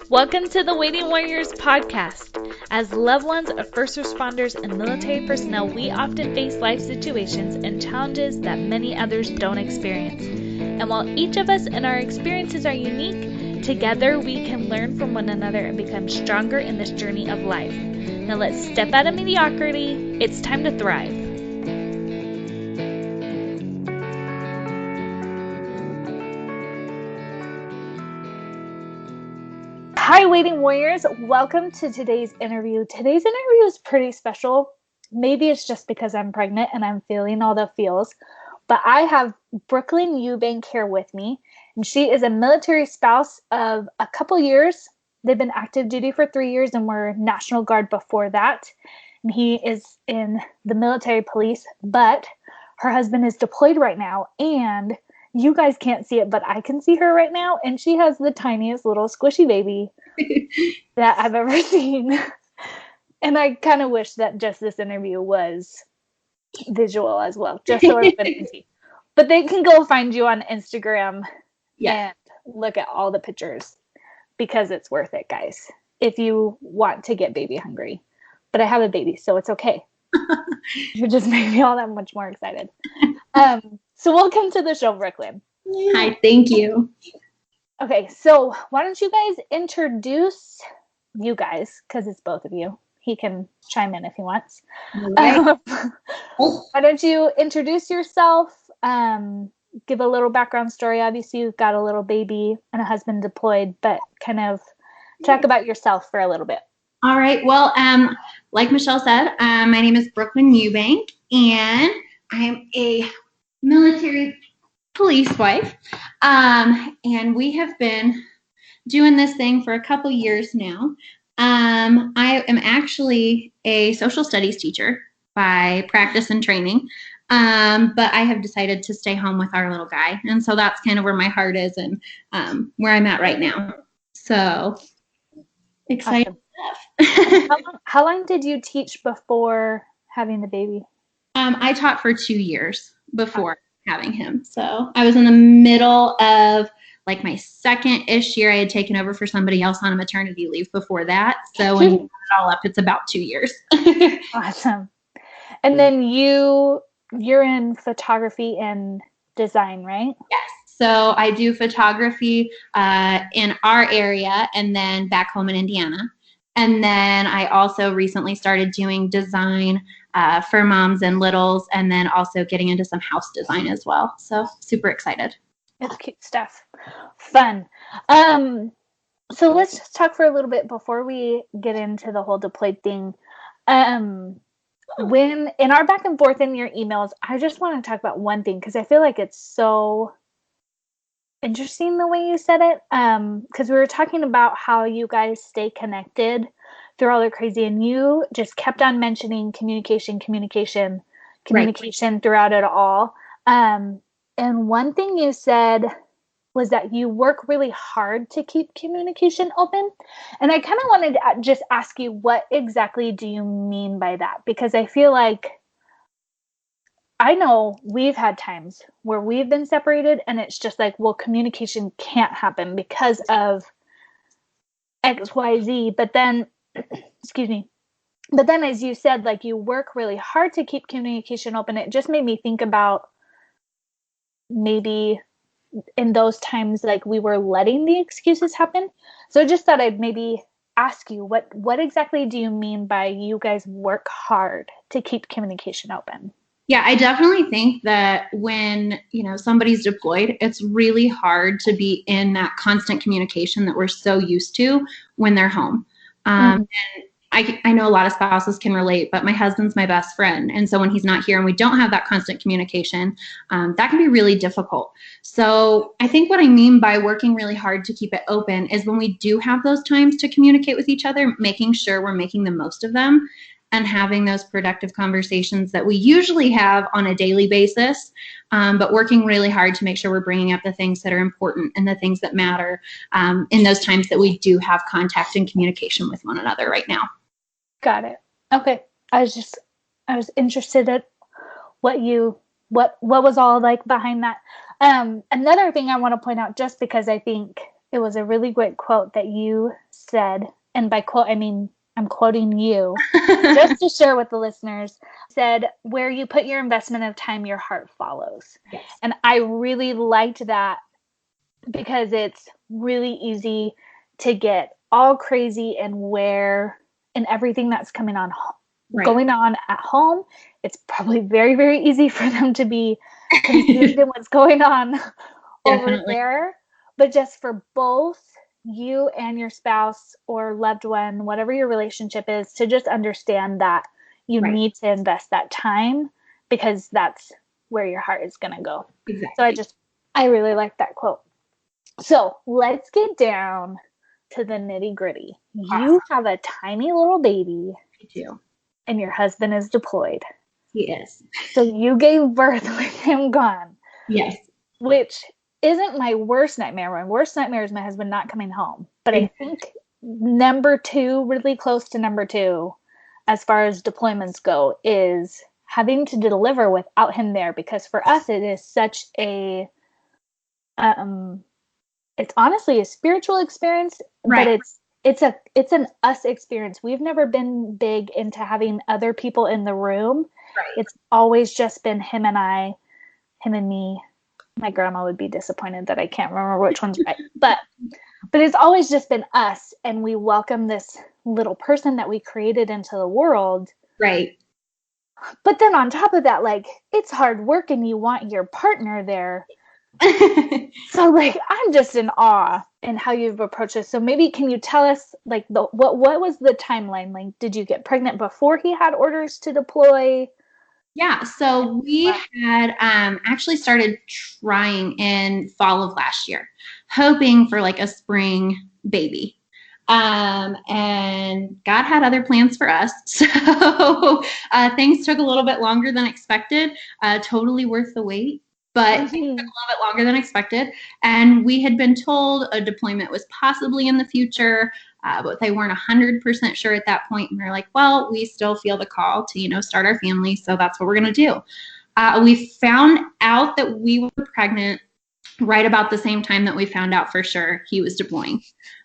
Welcome to the Waiting Warriors podcast. As loved ones of first responders and military personnel, we often face life situations and challenges that many others don't experience. And while each of us and our experiences are unique, together we can learn from one another and become stronger in this journey of life. Now let's step out of mediocrity. It's time to thrive. Hi, Waiting Warriors. Welcome to today's interview. Today's interview is pretty special. Maybe it's just because I'm pregnant and I'm feeling all the feels, but I have Brookelyn Eubank here with me, and she is a military spouse of a couple years. They've been active duty for 3 years and were National Guard before that. And he is in the military police, but her husband is deployed right now, and you guys can't see it, but I can see her right now, and she has the tiniest little squishy baby that I've ever seen. And I kind of wish that just this interview was visual as well, just so everybody can see. But they can go find you on Instagram and look at all the pictures because it's worth it, guys, if you want to get baby hungry. But I have a baby, so it's okay. You just made me all that much more excited. So welcome to the show, Brookelyn. Hi, thank you. Okay, so why don't you guys introduce you guys, because it's both of you. He can chime in if he wants. Right. Why don't you introduce yourself, give a little background story. Obviously, you've got a little baby and a husband deployed, but kind of talk about yourself for a little bit. All right. Well, like Michelle said, my name is Brookelyn Eubank, and I'm a military police wife. And we have been doing this thing for a couple years now. I am actually a social studies teacher by practice and training. But I have decided to stay home with our little guy. And so that's kind of where my heart is and where I'm at right now. So excited stuff. How long did you teach before having the baby? I taught for 2 years before having him. So I was in the middle of like my second-ish year. I had taken over for somebody else on a maternity leave before that. So when you add it all up, it's about 2 years. Awesome. And then you're in photography and design, right? Yes. So I do photography in our area and then back home in Indiana. And then I also recently started doing design for moms and littles, and then also getting into some house design as well. So super excited. It's cute stuff. Fun. So let's just talk for a little bit before we get into the whole deployed thing. When in our back and forth in your emails, I just want to talk about one thing because I feel like it's so interesting the way you said it. Because we were talking about how you guys stay connected through all the crazy, and you just kept on mentioning communication right. Throughout it all. And one thing you said was that you work really hard to keep communication open. And I kind of wanted to just ask you, what exactly do you mean by that? Because I feel like I know we've had times where we've been separated and it's just like, well, communication can't happen because of X, Y, Z. But then, excuse me. But then as you said, like you work really hard to keep communication open. It just made me think about maybe in those times, like we were letting the excuses happen. So I just thought I'd maybe ask you, what exactly do you mean by you guys work hard to keep communication open? Yeah, I definitely think that when, somebody's deployed, it's really hard to be in that constant communication that we're so used to when they're home. And I know a lot of spouses can relate, but my husband's my best friend. And so when he's not here and we don't have that constant communication, that can be really difficult. So I think what I mean by working really hard to keep it open is when we do have those times to communicate with each other, making sure we're making the most of them and having those productive conversations that we usually have on a daily basis, but working really hard to make sure we're bringing up the things that are important and the things that matter in those times that we do have contact and communication with one another right now. Got it. Okay. I was interested at what was all like behind that. Another thing I want to point out, just because I think it was a really great quote that you said. And by quote, I mean, I'm quoting you just to share with the listeners. Said, where you put your investment of time, your heart follows. Yes. And I really liked that because it's really easy to get all crazy and everything that's going on at home. It's probably very, very easy for them to be consumed in what's going on over there. But just for both you and your spouse or loved one, whatever your relationship is, to just understand that you need to invest that time because that's where your heart is going to go. Exactly. So I really like that quote. So let's get down to the nitty gritty. Awesome. You have a tiny little baby. I do. And your husband is deployed. He is. So you gave birth with him gone. Yes. Which isn't my worst nightmare. My worst nightmare is my husband not coming home. But I think number 2, really close to number 2, as far as deployments go, is having to deliver without him there. Because for us, it is such a, it's honestly a spiritual experience, but it's an us experience. We've never been big into having other people in the room. It's always just been him and me. My grandma would be disappointed that I can't remember which one's right. But it's always just been us, and we welcome this little person that we created into the world. Right. But then on top of that, like, it's hard work and you want your partner there. So like, I'm just in awe in how you've approached this. So maybe can you tell us like what was the timeline? Like, did you get pregnant before he had orders to deploy? Yeah, so we had actually started trying in fall of last year, hoping for like a spring baby. And God had other plans for us. So things took a little bit longer than expected, totally worth the wait, but it took a little bit longer than expected. And we had been told a deployment was possibly in the future, but they weren't 100% sure at that point. And we were like, well, we still feel the call to, start our family. So that's what we're going to do. We found out that we were pregnant right about the same time that we found out for sure he was deploying.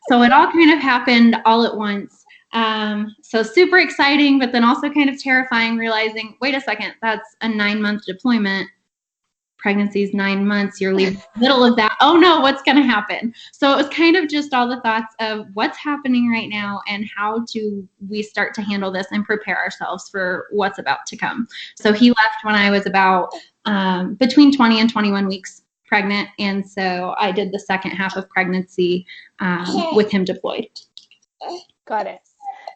So it all kind of happened all at once. So super exciting, but then also kind of terrifying, realizing, wait a second, that's a 9-month deployment. Pregnancy's 9 months, you're leaving the middle of that. Oh no, what's going to happen? So it was kind of just all the thoughts of what's happening right now and how do we start to handle this and prepare ourselves for what's about to come. So he left when I was about between 20 and 21 weeks pregnant. And so I did the second half of pregnancy with him deployed. Got it.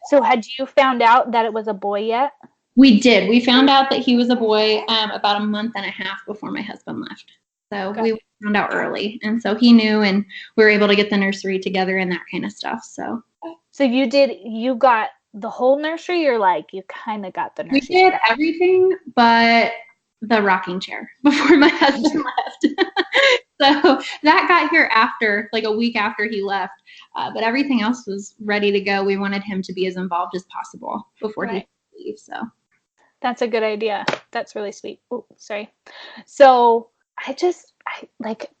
So had you found out that it was a boy yet? We did. We found out that he was a boy about a month and a half before my husband left. So we found out early. And so he knew, and we were able to get the nursery together and that kind of stuff. So you got the whole nursery, or like you kind of got the nursery? We did everything but the rocking chair before my husband left. So that got here after, like a week after he left. But everything else was ready to go. We wanted him to be as involved as possible before he leave. So that's a good idea. That's really sweet. Oh, sorry. So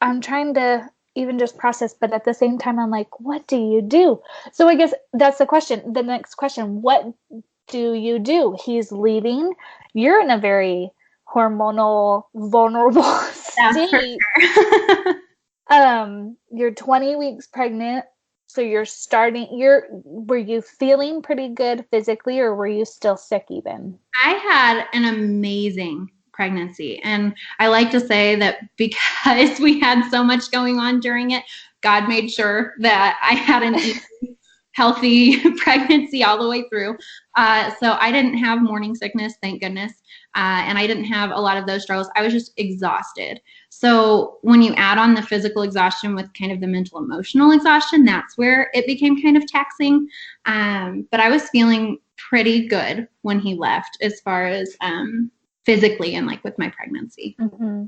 I'm trying to even just process, but at the same time, I'm like, what do you do? So I guess that's the question. The next question, what do you do? He's leaving. You're in a very hormonal, vulnerable state. You're 20 weeks pregnant. So were you feeling pretty good physically, or were you still sick even? I had an amazing pregnancy. And I like to say that because we had so much going on during it, God made sure that I had an healthy pregnancy all the way through. So I didn't have morning sickness, thank goodness. And I didn't have a lot of those struggles. I was just exhausted. So when you add on the physical exhaustion with kind of the mental, emotional exhaustion, that's where it became kind of taxing. But I was feeling pretty good when he left as far as physically and like with my pregnancy. Mm-hmm.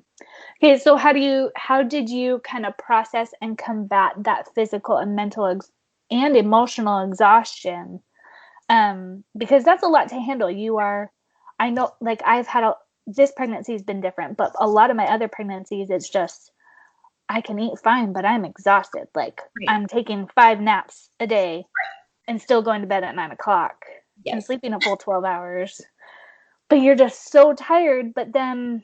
Okay, so how did you kind of process and combat that physical and mental and emotional exhaustion? Because that's a lot to handle. I know, like I've had this pregnancy has been different, but a lot of my other pregnancies, it's just I can eat fine, but I'm exhausted. Like, Right. I'm taking 5 naps a day and still going to bed at 9 o'clock and Yes. sleeping a full 12 hours. But you're just so tired. But then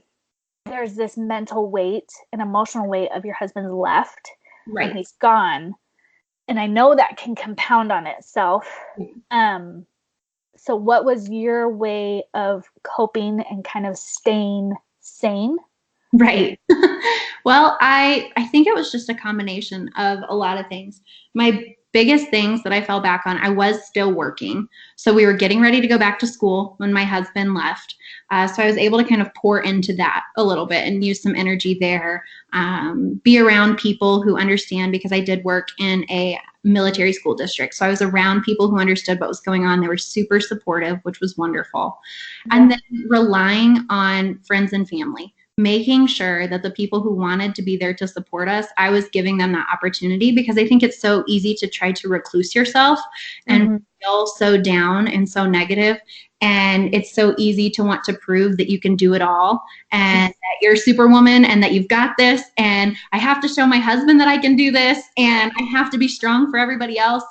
there's this mental weight and emotional weight of your husband's left and Right. he's gone. And I know that can compound on itself. So what was your way of coping and kind of staying sane? Right. Well, I think it was just a combination of a lot of things. My biggest things that I fell back on, I was still working. So we were getting ready to go back to school when my husband left. So I was able to kind of pour into that a little bit and use some energy there, be around people who understand, because I did work in a military school district. So I was around people who understood what was going on. They were super supportive, which was wonderful. Yeah. And then relying on friends and family, making sure that the people who wanted to be there to support us, I was giving them that opportunity, because I think it's so easy to try to recluse yourself and feel so down and so negative. And it's so easy to want to prove that you can do it all and that you're Superwoman and that you've got this. And I have to show my husband that I can do this, and I have to be strong for everybody else.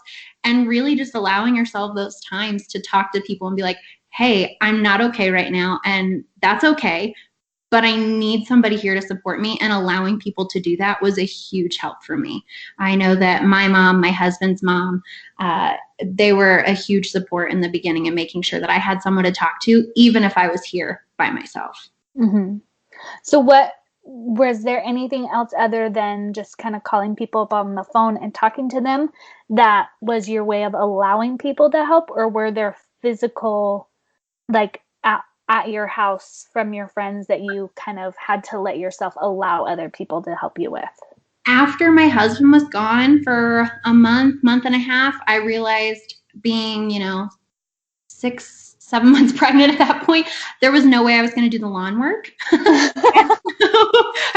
And really just allowing yourself those times to talk to people and be like, hey, I'm not okay right now. And that's okay, but I need somebody here to support me. And allowing people to do that was a huge help for me. I know that my mom, my husband's mom, they were a huge support in the beginning and making sure that I had someone to talk to, even if I was here by myself. Mm-hmm. So was there anything else other than just kind of calling people up on the phone and talking to them that was your way of allowing people to help? Or were there physical, like at your house from your friends that you kind of had to let yourself allow other people to help you with? After my husband was gone for a month and a half, I realized, being, 6-7 months pregnant at that point, there was no way I was going to do the lawn work.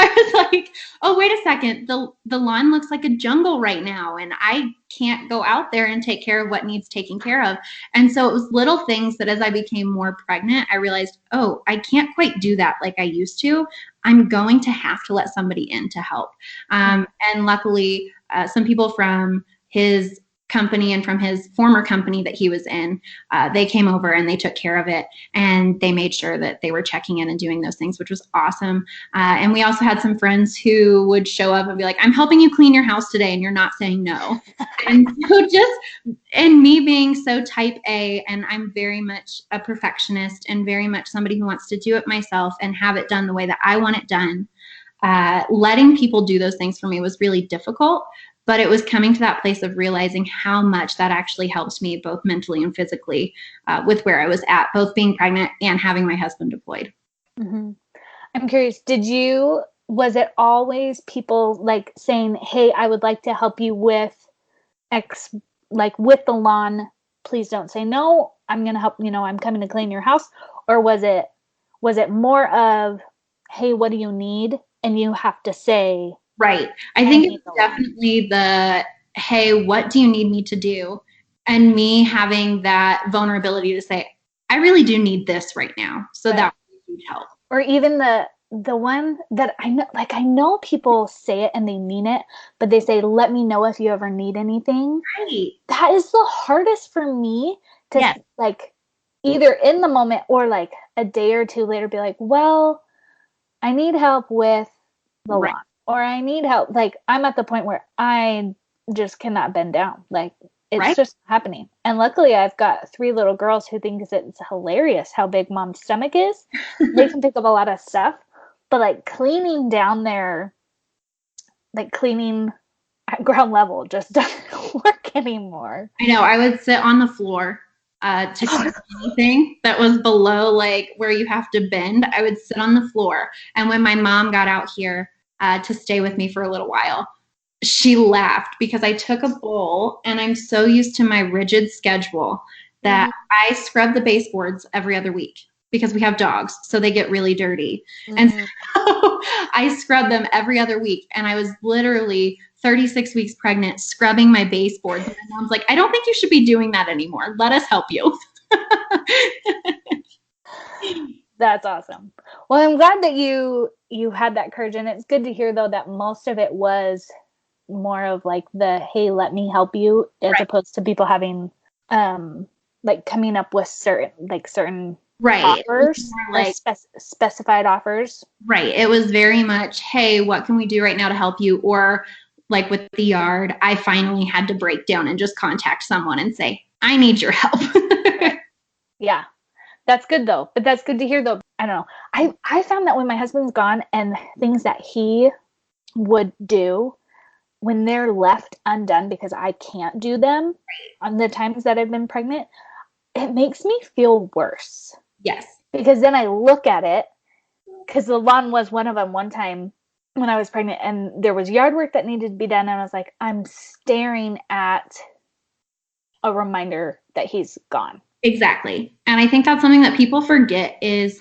I was like, oh, wait a second. The lawn looks like a jungle right now, and I can't go out there and take care of what needs taken care of. And so it was little things that, as I became more pregnant, I realized, oh, I can't quite do that like I used to. I'm going to have to let somebody in to help. And luckily, some people from his company and from his former company that he was in, they came over and they took care of it, and they made sure that they were checking in and doing those things, which was awesome. And we also had some friends who would show up and be like, I'm helping you clean your house today and you're not saying no. And so and me being so type A, and I'm very much a perfectionist and very much somebody who wants to do it myself and have it done the way that I want it done, letting people do those things for me was really difficult. But it was coming to that place of realizing how much that actually helps me, both mentally and physically, with where I was at, both being pregnant and having my husband deployed. Mm-hmm. I'm curious, was it always people like saying, hey, I would like to help you with X, like with the lawn, please don't say no, I'm going to help, I'm coming to clean your house? Or was it more of, hey, what do you need? And you have to say, right. I think it's definitely the, hey, what do you need me to do? And me having that vulnerability to say, I really do need this right now. So that would be huge help. Or even the one that I know people say it and they mean it, but they say, let me know if you ever need anything. Right. That is the hardest for me to like either in the moment or like a day or two later be like, well, I need help with the lawn, or I need help. Like, I'm at the point where I just cannot bend down. Like, it's just happening. And luckily I've got 3 little girls who think it's hilarious how big mom's stomach is. They can pick up a lot of stuff, but like cleaning down there, like cleaning at ground level just doesn't work anymore. I know. I would sit on the floor to clean anything that was below like where you have to bend. I would sit on the floor. And when my mom got out here to stay with me for a little while, she laughed because I took a bowl, and I'm so used to my rigid schedule that I scrub the baseboards every other week because we have dogs, so they get really dirty. And so I scrub them every other week. And I was literally 36 weeks pregnant scrubbing my baseboards. And my mom's like, I don't think you should be doing that anymore. Let us help you. That's awesome. Well, I'm glad that you had that courage, and it's good to hear though that most of it was more of like the hey, let me help you, as Right. opposed to people having like coming up with certain Right. It was offers more or like, specified offers. right. It was very much, hey, what can we do right now to help you? Or like with the yard, I finally had to break down and just contact someone and say, I need your help. Yeah. That's good though. But that's good to hear though. I don't know. I found that when my husband's gone and things that he would do when they're left undone because I can't do them on the times that I've been pregnant, it makes me feel worse. Yes. Because then I look at it, because the lawn was one of them one time when I was pregnant, and there was yard work that needed to be done, and I was like, I'm staring at a reminder that he's gone. Exactly. And I think that's something that people forget is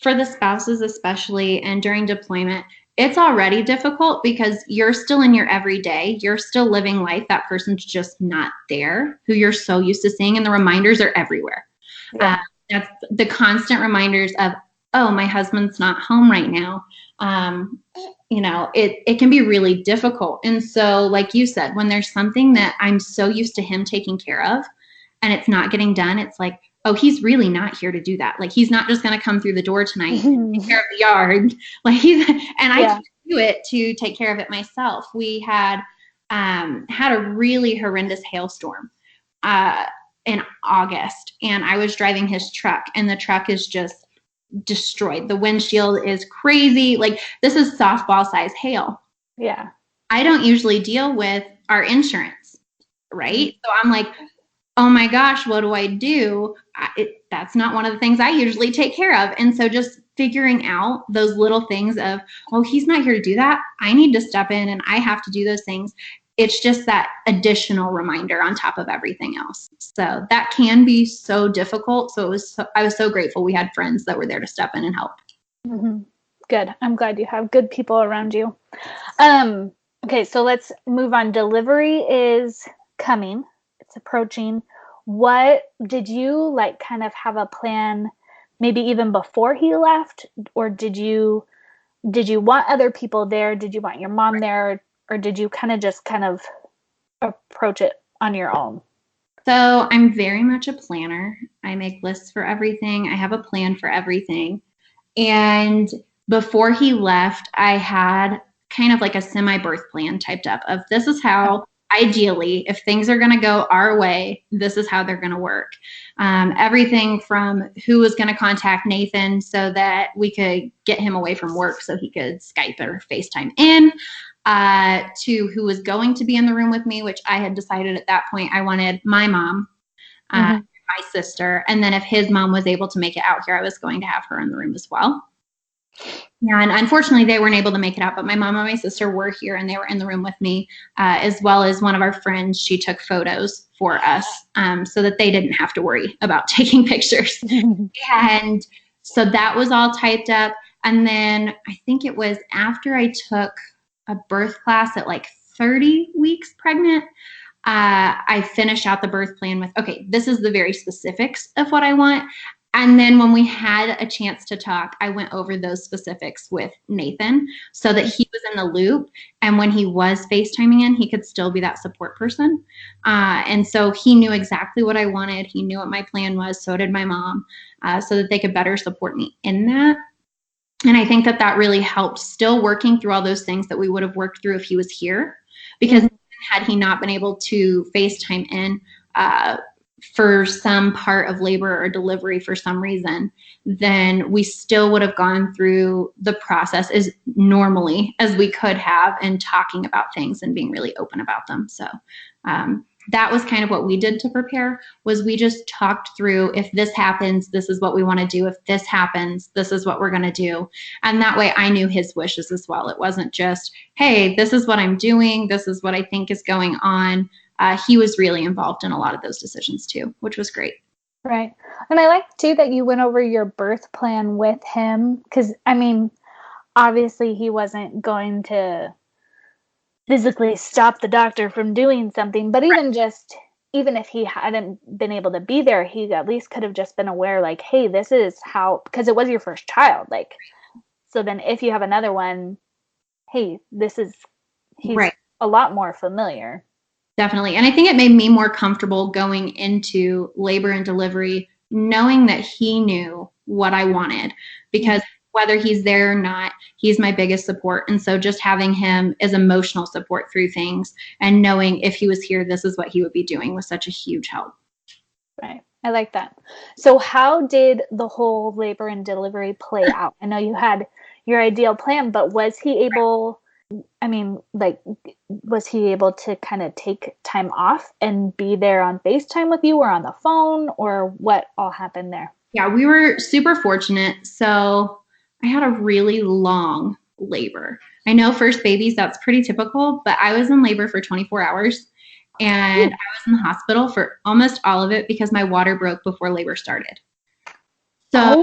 for the spouses, especially, and during deployment, it's already difficult because you're still in your everyday, you're still living life. That person's just not there, who you're so used to seeing, and the reminders are everywhere. Yeah. That's the constant reminders of, oh, my husband's not home right now. It can be really difficult. And so, like you said, when there's something that I'm so used to him taking care of and it's not getting done, it's like, oh, he's really not here to do that. Like, he's not just going to come through the door tonight and take care of the yard. Like, I can't do it to take care of it myself. We had a really horrendous hailstorm in August, and I was driving his truck, and the truck is just destroyed. The windshield is crazy. Like, this is softball size hail. Yeah. I don't usually deal with our insurance, right? So I'm like, oh my gosh, what do I do? That's not one of the things I usually take care of. And so just figuring out those little things of, oh, he's not here to do that. I need to step in and I have to do those things. It's just that additional reminder on top of everything else. So that can be so difficult. So I was so grateful we had friends that were there to step in and help. Mm-hmm. Good. I'm glad you have good people around you. Okay, so let's move on. Delivery is coming. It's approaching. What did you like kind of have a plan maybe even before he left, or did you want other people there? Did you want your mom there, or did you kind of approach it on your own? So I'm very much a planner. I make lists for everything. I have a plan for everything. And before he left, I had kind of like a semi-birth plan typed up of this is how, ideally, if things are going to go our way, this is how they're going to work. Everything from who was going to contact Nathan so that we could get him away from work so he could Skype or FaceTime in, to who was going to be in the room with me, which I had decided at that point I wanted my mom, my sister, and then if his mom was able to make it out here, I was going to have her in the room as well. And unfortunately, they weren't able to make it out, but my mom and my sister were here and they were in the room with me, as well as one of our friends. She took photos for us so that they didn't have to worry about taking pictures. And so that was all typed up. And then I think it was after I took a birth class at like 30 weeks pregnant, I finished out the birth plan with, okay, this is the very specifics of what I want. And then when we had a chance to talk, I went over those specifics with Nathan so that he was in the loop. And when he was FaceTiming in, he could still be that support person. And so he knew exactly what I wanted. He knew what my plan was. So did my mom, so that they could better support me in that. And I think that really helped still working through all those things that we would have worked through if he was here. Because had he not been able to FaceTime in, for some part of labor or delivery for some reason, then we still would have gone through the process as normally as we could have and talking about things and being really open about them. So that was kind of what we did to prepare, was we just talked through, if this happens, this is what we want to do. If this happens, this is what we're going to do. And that way I knew his wishes as well. It wasn't just, hey, this is what I'm doing. This is what I think is going on. He was really involved in a lot of those decisions too, which was great. Right. And I like too that you went over your birth plan with him, because I mean, obviously he wasn't going to physically stop the doctor from doing something, but even just even if he hadn't been able to be there, he at least could have just been aware, like, hey, this is how, because it was your first child. Like, so then if you have another one, hey, he's Right. a lot more familiar. Definitely. And I think it made me more comfortable going into labor and delivery, knowing that he knew what I wanted, because whether he's there or not, he's my biggest support. And so just having him as emotional support through things and knowing if he was here, this is what he would be doing was such a huge help. Right. I like that. So how did the whole labor and delivery play out? I know you had your ideal plan, but was he able, I mean, like, was he able to kind of take time off and be there on FaceTime with you or on the phone, or what all happened there? Yeah, we were super fortunate. So I had a really long labor. I know first babies, that's pretty typical, but I was in labor for 24 hours and I was in the hospital for almost all of it because my water broke before labor started. So,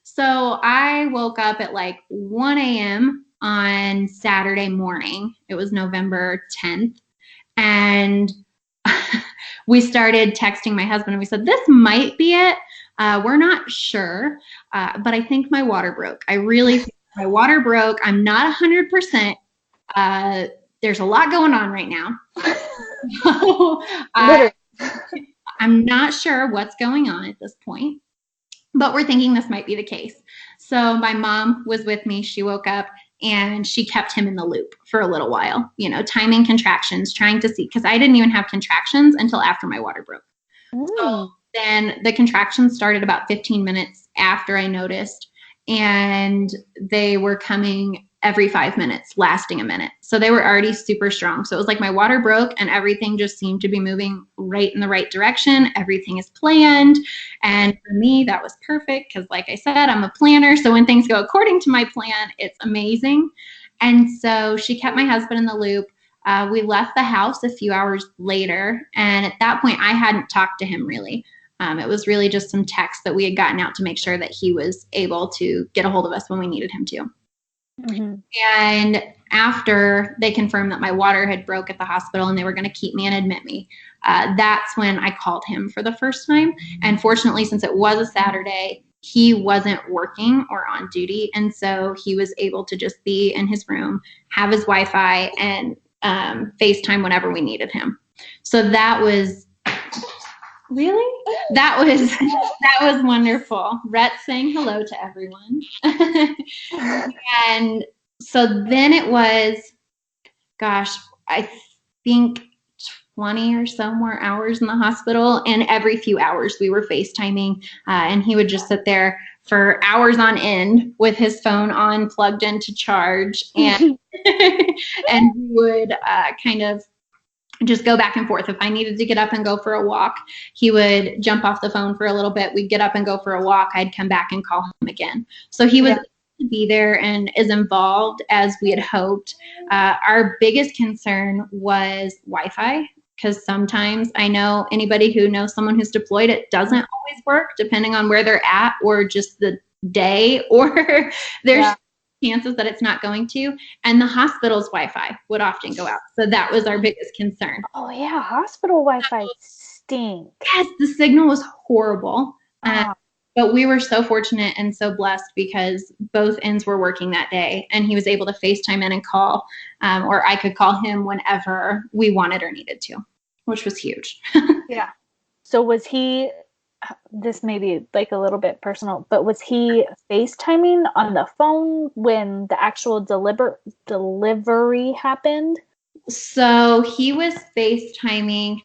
so I woke up at like 1 a.m. on Saturday morning. It was November 10th. And we started texting my husband and we said, this might be it. We're not sure, but I think my water broke. I really think my water broke. I'm not 100%. There's a lot going on right now. So, I'm not sure what's going on at this point, but we're thinking this might be the case. So my mom was with me. She woke up and she kept him in the loop for a little while, you know, timing contractions, trying to see, because I didn't even have contractions until after my water broke. So then the contractions started about 15 minutes after I noticed, and they were coming every 5 minutes, lasting a minute. So they were already super strong. So it was like my water broke and everything just seemed to be moving right in the right direction. Everything is planned. And for me, that was perfect because, like I said, I'm a planner. So when things go according to my plan, it's amazing. And so she kept my husband in the loop. We left the house a few hours later. And at that point, I hadn't talked to him really. It was really just some text that we had gotten out to make sure that he was able to get a hold of us when we needed him to. Mm-hmm. And after they confirmed that my water had broke at the hospital and they were going to keep me and admit me, that's when I called him for the first time. And fortunately, since it was a Saturday, he wasn't working or on duty. And so he was able to just be in his room, have his Wi-Fi, and FaceTime whenever we needed him. So that was that was wonderful. Rhett's saying hello to everyone. And so then it was, gosh, I think 20 or so more hours in the hospital. And every few hours we were FaceTiming, and he would just sit there for hours on end with his phone on, plugged in to charge. And, and we would kind of just go back and forth. If I needed to get up and go for a walk, he would jump off the phone for a little bit. We'd get up and go for a walk. I'd come back and call him again. So he was able to be there and as involved as we had hoped. Our biggest concern was Wi-Fi, because sometimes I know anybody who knows someone who's deployed, it doesn't always work depending on where they're at or just the day, or there's chances that it's not going to, and the hospital's Wi-Fi would often go out. So that was our biggest concern. Oh yeah, hospital Wi-Fi stink. Yes, the signal was horrible. But we were so fortunate and so blessed because both ends were working that day, and he was able to FaceTime in and call, or I could call him whenever we wanted or needed to, which was huge. Yeah. So was he, this may be like a little bit personal, but was he FaceTiming on the phone when the actual delivery happened? So he was FaceTiming,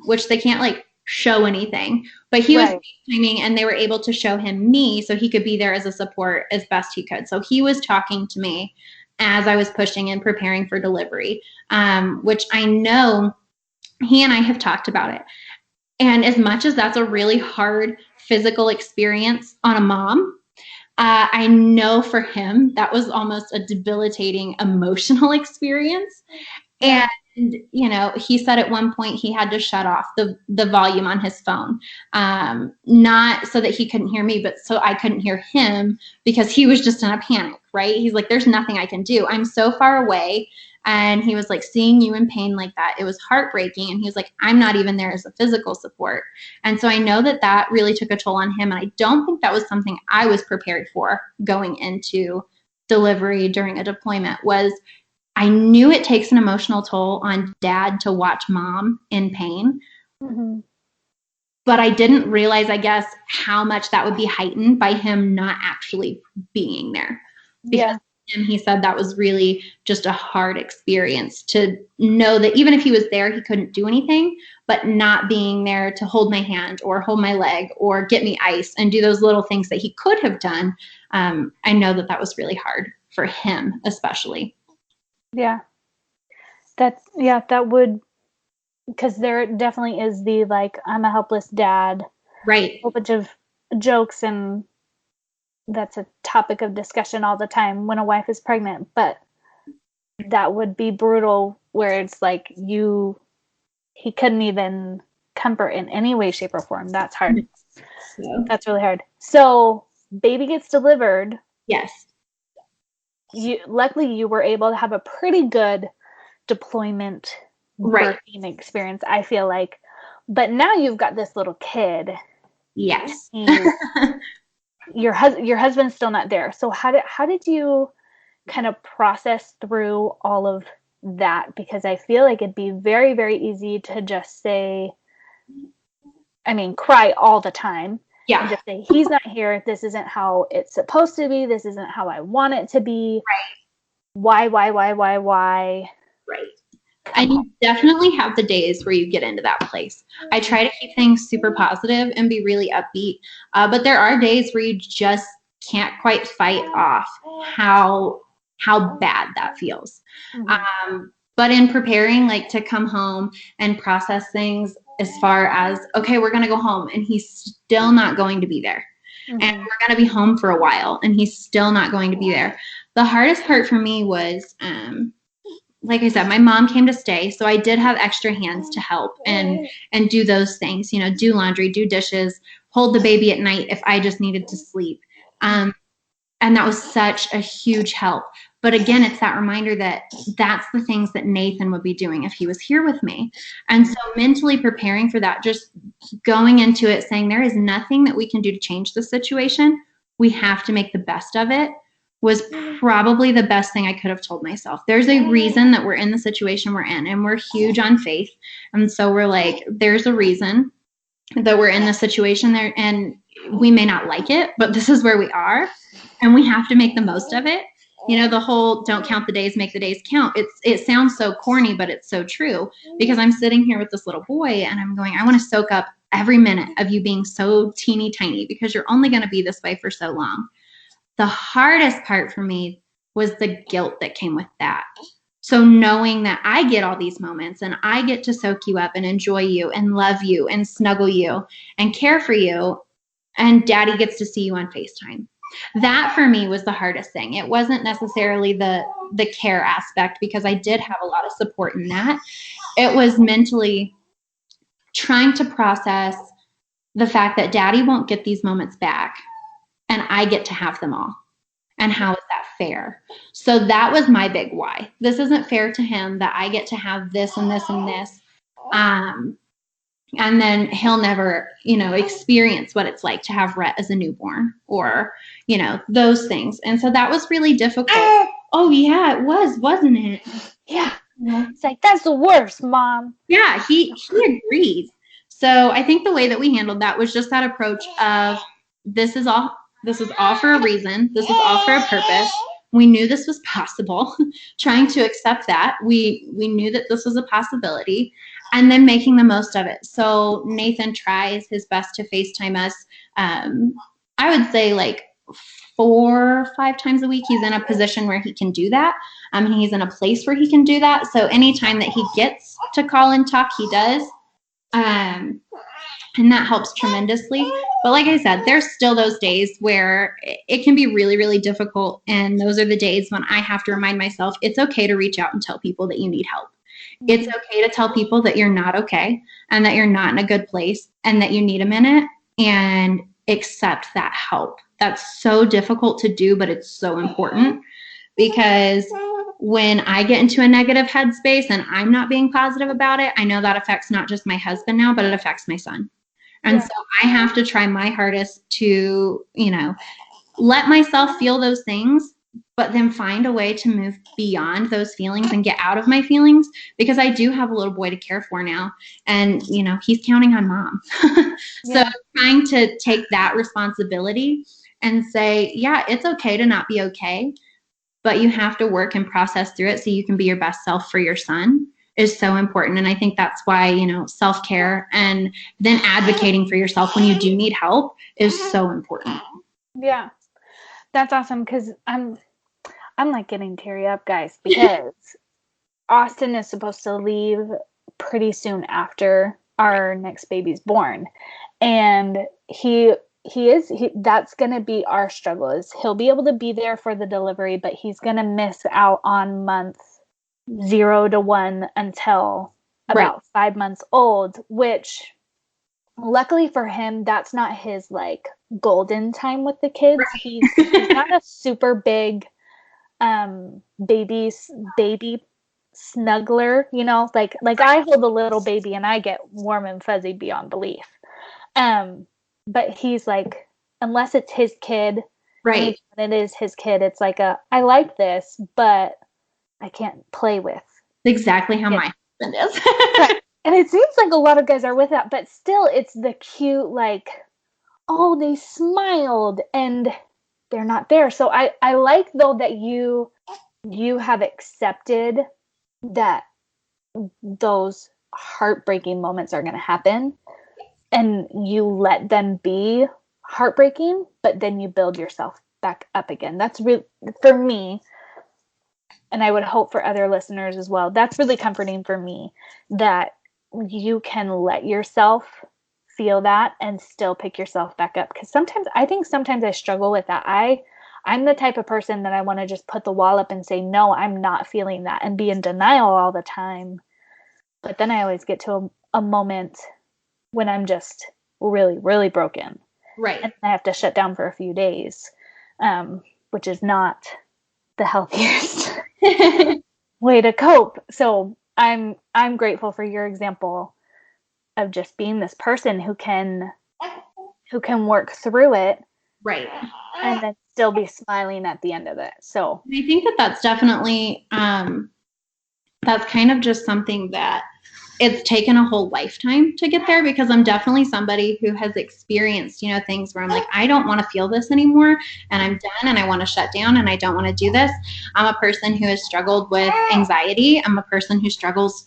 which they can't like show anything, but he was FaceTiming and they were able to show him me so he could be there as a support as best he could. So he was talking to me as I was pushing and preparing for delivery, which I know he and I have talked about it. And as much as that's a really hard physical experience on a mom, I know for him that was almost a debilitating emotional experience. And, you know, he said at one point he had to shut off the volume on his phone, not so that he couldn't hear me, but so I couldn't hear him, because he was just in a panic, right? He's like, there's nothing I can do. I'm so far away. And he was like, seeing you in pain like that, it was heartbreaking. And he was like, I'm not even there as a physical support. And so I know that that really took a toll on him. And I don't think that was something I was prepared for going into delivery during a deployment. Was I knew it takes an emotional toll on dad to watch mom in pain. Mm-hmm. But I didn't realize, I guess, how much that would be heightened by him not actually being there. Because he said that was really just a hard experience to know that even if he was there, he couldn't do anything, but not being there to hold my hand or hold my leg or get me ice and do those little things that he could have done. I know that that was really hard for him, especially. Yeah. That would, because there definitely is the, like, I'm a helpless dad. Right. A whole bunch of jokes, and that's a topic of discussion all the time when a wife is pregnant. But that would be brutal, where it's like he couldn't even comfort in any way, shape, or form. That's hard. Yeah. That's really hard. So baby gets delivered. Yes. Luckily, you were able to have a pretty good deployment birthing experience, I feel like. But now you've got this little kid. Yes. Your husband's still not there. So how did you kind of process through all of that? Because I feel like it'd be very, very easy to just say, cry all the time. Yeah. And just say, he's not here. This isn't how it's supposed to be. This isn't how I want it to be. Right. Why? Right. And you definitely have the days where you get into that place. I try to keep things super positive and be really upbeat. But there are days where you just can't quite fight off how bad that feels. Mm-hmm. But in preparing, like, to come home and process things as far as, okay, we're going to go home and he's still not going to be there. Mm-hmm. And we're going to be home for a while and he's still not going to be there. The hardest part for me was, like I said, my mom came to stay, so I did have extra hands to help and do those things, do laundry, do dishes, hold the baby at night if I just needed to sleep. And that was such a huge help. But again, it's that reminder that that's the things that Nathan would be doing if he was here with me. And so mentally preparing for that, just going into it saying there is nothing that we can do to change the situation. We have to make the best of it, was probably the best thing I could have told myself. There's a reason that we're in the situation we're in, and we're huge on faith. And so we're like, there's a reason that we're in this situation there, and we may not like it, but this is where we are, and we have to make the most of it. The whole don't count the days, make the days count. It sounds so corny, but it's so true, because I'm sitting here with this little boy and I'm going, I want to soak up every minute of you being so teeny tiny, because you're only going to be this way for so long. The hardest part for me was the guilt that came with that. So knowing that I get all these moments and I get to soak you up and enjoy you and love you and snuggle you and care for you, and daddy gets to see you on FaceTime. That for me was the hardest thing. It wasn't necessarily the care aspect, because I did have a lot of support in that. It was mentally trying to process the fact that daddy won't get these moments back and I get to have them all. And how is that fair? So that was my big why. This isn't fair to him that I get to have this and this and this. And then he'll never, experience what it's like to have Rhett as a newborn, or, those things. And so that was really difficult. Oh, yeah, it was, wasn't it? Yeah. It's like, that's the worst, Mom. Yeah, he agreed. So I think the way that we handled that was just that approach of, this is all for a reason. This is all for a purpose. We knew this was possible. Trying to accept that. We knew that this was a possibility, and then making the most of it. So Nathan tries his best to FaceTime us. I would say like 4 or 5 times a week. He's in a position where he can do that. He's in a place where he can do that. So anytime that he gets to call and talk, he does. And that helps tremendously. But like I said, there's still those days where it can be really, really difficult. And those are the days when I have to remind myself, it's okay to reach out and tell people that you need help. It's okay to tell people that you're not okay and that you're not in a good place and that you need a minute, and accept that help. That's so difficult to do, but it's so important, because when I get into a negative headspace and I'm not being positive about it, I know that affects not just my husband now, but it affects my son. And so I have to try my hardest to, let myself feel those things, but then find a way to move beyond those feelings and get out of my feelings, because I do have a little boy to care for now. And, he's counting on mom. So trying to take that responsibility and say, yeah, it's okay to not be okay, but you have to work and process through it so you can be your best self for your son is so important. And I think that's why, self-care and then advocating for yourself when you do need help is so important. Yeah. That's awesome, because I'm like getting teary up, guys, because Austin is supposed to leave pretty soon after our next baby's born. And that's going to be our struggle, is he'll be able to be there for the delivery, but he's going to miss out on month 0 to 1 until about 5 months old, which luckily for him, that's not his like golden time with the kids. He's not a super big baby snuggler, like I hold a little baby and I get warm and fuzzy beyond belief. But he's like, unless it's his kid, right? When it is his kid, it's like I like this, but I can't play with. Exactly how my husband is. Right. And it seems like a lot of guys are with that, but still it's the cute, like, oh, they smiled and they're not there. So I like, though, that you have accepted that those heartbreaking moments are going to happen, and you let them be heartbreaking, but then you build yourself back up again. That's really, for me, and I would hope for other listeners as well, that's really comforting for me, that you can let yourself feel that and still pick yourself back up. Because sometimes I struggle with that. I'm the type of person that I want to just put the wall up and say, no, I'm not feeling that, and be in denial all the time. But then I always get to a moment when I'm just really, really broken. Right. And I have to shut down for a few days, which is not the healthiest way to cope. So I'm grateful for your example of just being this person who can work through it, right, and then still be smiling at the end of it. So I think that's definitely that's kind of just something that it's taken a whole lifetime to get there, because I'm definitely somebody who has experienced, things where I'm like, I don't want to feel this anymore, and I'm done, and I want to shut down, and I don't want to do this. I'm a person who has struggled with anxiety. I'm a person who struggles,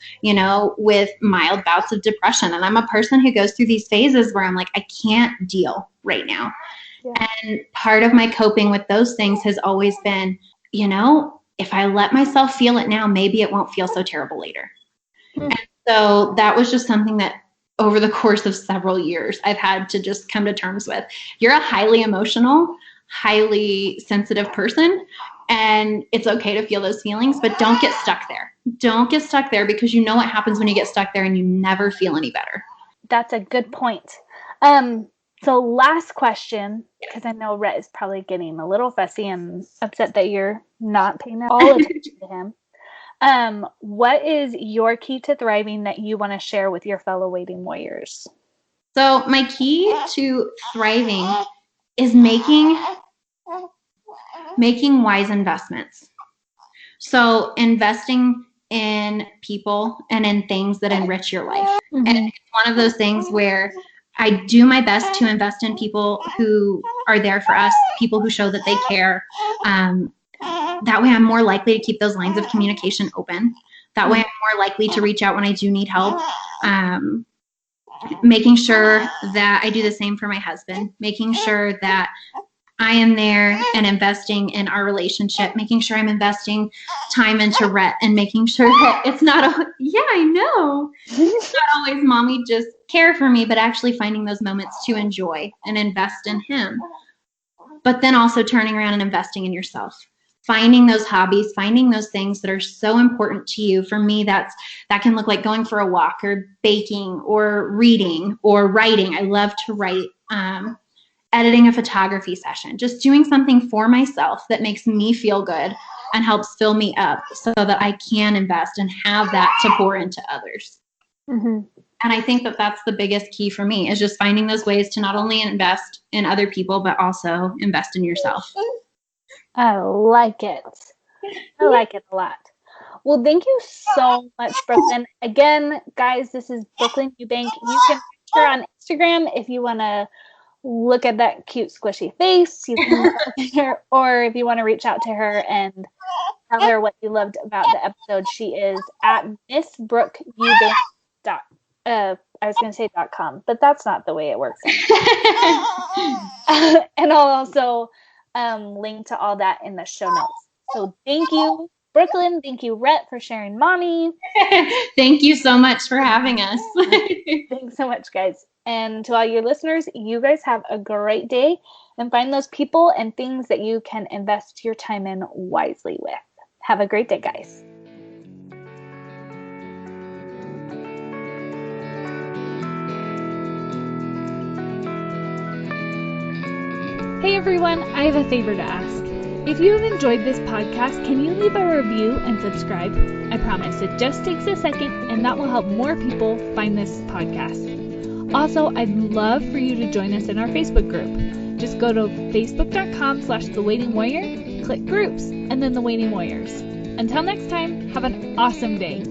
with mild bouts of depression. And I'm a person who goes through these phases where I'm like, I can't deal right now. Yeah. And part of my coping with those things has always been, if I let myself feel it now, maybe it won't feel so terrible later. And so that was just something that over the course of several years, I've had to just come to terms with. You're a highly emotional, highly sensitive person, and it's okay to feel those feelings, but don't get stuck there. Don't get stuck there, because you know what happens when you get stuck there and you never feel any better. That's a good point. So last question, because I know Rhett is probably getting a little fussy and upset that you're not paying all attention to him. What is your key to thriving that you want to share with your fellow waiting warriors? So my key to thriving is making wise investments. So investing in people and in things that enrich your life. Mm-hmm. And it's one of those things where I do my best to invest in people who are there for us, people who show that they care. That way I'm more likely to keep those lines of communication open. That way I'm more likely to reach out when I do need help. Making sure that I do the same for my husband, making sure that I am there and investing in our relationship, making sure I'm investing time into Rhett, and making sure that it's not I know. It's not always mommy just care for me, but actually finding those moments to enjoy and invest in him. But then also turning around and investing in yourself. Finding those hobbies, finding those things that are so important to you. For me, that can look like going for a walk, or baking, or reading, or writing. I love to write. Editing a photography session, just doing something for myself that makes me feel good, and helps fill me up so that I can invest and have that to pour into others. Mm-hmm. And I think that that's the biggest key for me, is just finding those ways to not only invest in other people, but also invest in yourself. I like it. I like it a lot. Well, thank you so much, Brooklyn. Again, guys, this is Brookelyn Eubank. You can reach her on Instagram if you want to look at that cute squishy face. You can look at her, or if you want to reach out to her and tell her what you loved about the episode, she is at MissBrookeEubank. I was going to say .com, but that's not the way it works. And I'll also link to all that in the show notes. So thank you, Brooklyn. Thank you, Rhett, for sharing mommy. Thank you so much for having us. Thanks so much, guys. And to all your listeners, you guys have a great day, and find those people and things that you can invest your time in wisely with. Have a great day, guys. Hey everyone, I have a favor to ask. If you have enjoyed this podcast, can you leave a review and subscribe? I promise it just takes a second, and that will help more people find this podcast. Also, I'd love for you to join us in our Facebook group. Just go to facebook.com/thewaitingwarrior, click groups, and then The Waiting Warriors. Until next time, have an awesome day.